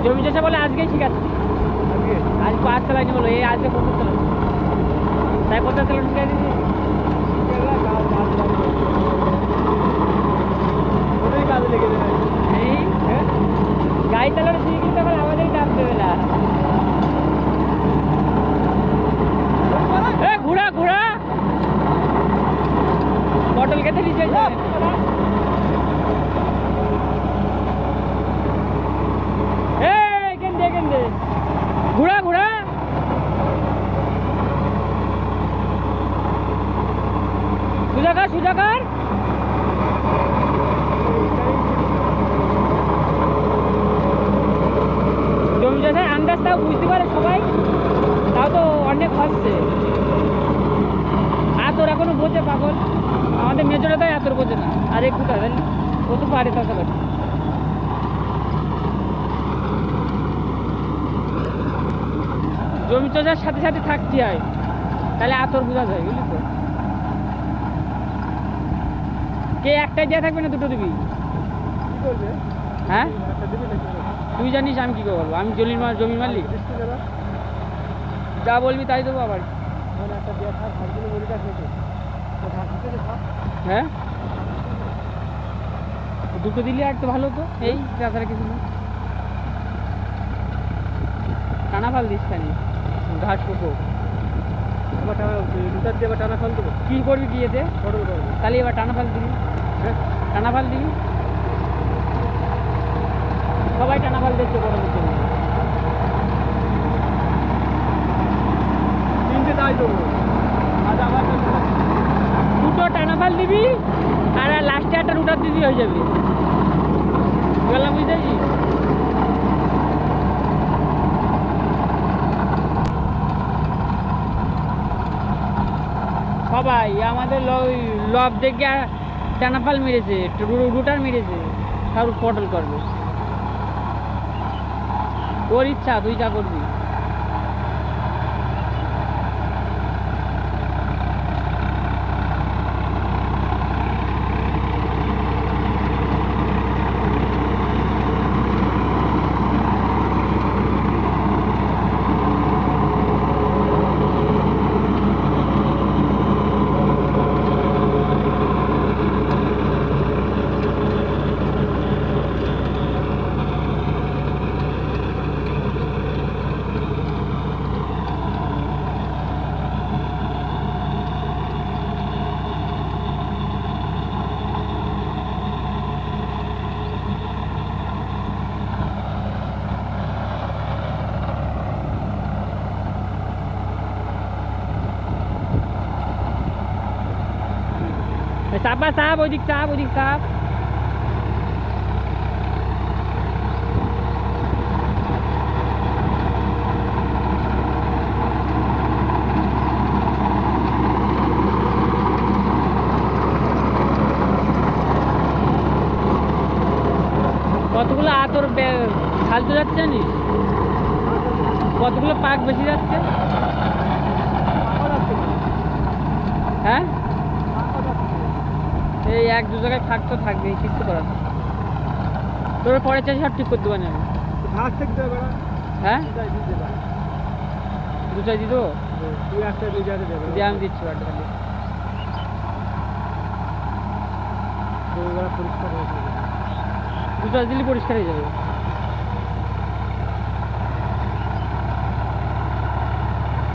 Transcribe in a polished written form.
জমি চাষে বলে আজকেই শিখাচ্ছি। আজ 5 চালাইনি বলো, এই আজকে 25 চালাচ্ছি। তাই 50 চালানো শিখাই দিচ্ছি। ওটাই কাজে লেগে যাবে। এই গাড়ি চালানো শিখে কিন্তু এখন আমাদেরই দাম দেবে না। ঘোড়া ঘোড়া পটল খেতে নিচে ঘোড়া ঘোড়া সুজাকার সুজাকার জমি চাষের আন্দাজ তাও বুঝতে পারে সবাই, তাও তো অনেক হচ্ছে। আর তোর এখনো বোঝে পাগল, আমাদের মেজরে তাই এত বোঝে না। আর একটু তাদের ও তো পারে তাছাড়া। জমি চাষের সাথে সাথে থাকতে হয়, তাহলে আতর বোঝা যায়, বুঝলি তো। কে একটাই দেওয়া থাকবে না দুটো দিবি? কি করবে? হ্যাঁ একটা দিবি নাকি? তুই জানিস আমি কি করবো? আমি জমি মালিক, যা বলবি তাই দেবো আবার। একটা দেওয়া থাক, সবগুলো মরিটা খেতে ঘাস দিতে থাক। হ্যাঁ দুটো দিলে আর তো ভালো, তো এই তাছাড়া কিছু না। টানা ফাল দিস খানি, ঘাস পোকো। আবার টানা দুটার দিয়ে আবার টানা ফল দেবো। কি করবি কি এতে? পটল করবো। তাহলে এবার টানা ফাল দিবি। হ্যাঁ টানা ফাল দিবি, সবাই টানা ফাল দিচ্ছে পটলের জন্য। তিনটে তাই দেবো। আজ আবার দুটো টানা ফাল দিবি আর লাস্টে একটা রুটার দিবি, হয়ে যাবে। বললাম বুঝতেছি। সবাই আমাদের লব দেখে টানা ফাল মেরেছে, রুটার মেরেছে, সব পটল করবে। তোর ইচ্ছা, তুই যা করবি। চাপা চাপ, ওইদিক চাপ, ওইদিক চাপ। কতগুলো আতর ফালতু যাচ্ছে জানিস? কতগুলো পাক বেশি যাচ্ছে। হ্যাঁ এই 1-2 জায়গায় থাকতো, থাকবে, কিছু করার না। তোর পরে চাষে সব ঠিক করতে পারি আমি। ঘাস থেকে দেবে না। হ্যাঁ দিতে পারে। 2 দিত, তুই একটা দুই জায়গায় দেবে। দিয়ে আমি দিচ্ছি বাড়িতে খালি। পরিষ্কার হয়ে যাবে। 2 দিলে পরিষ্কার হয়ে যাবে।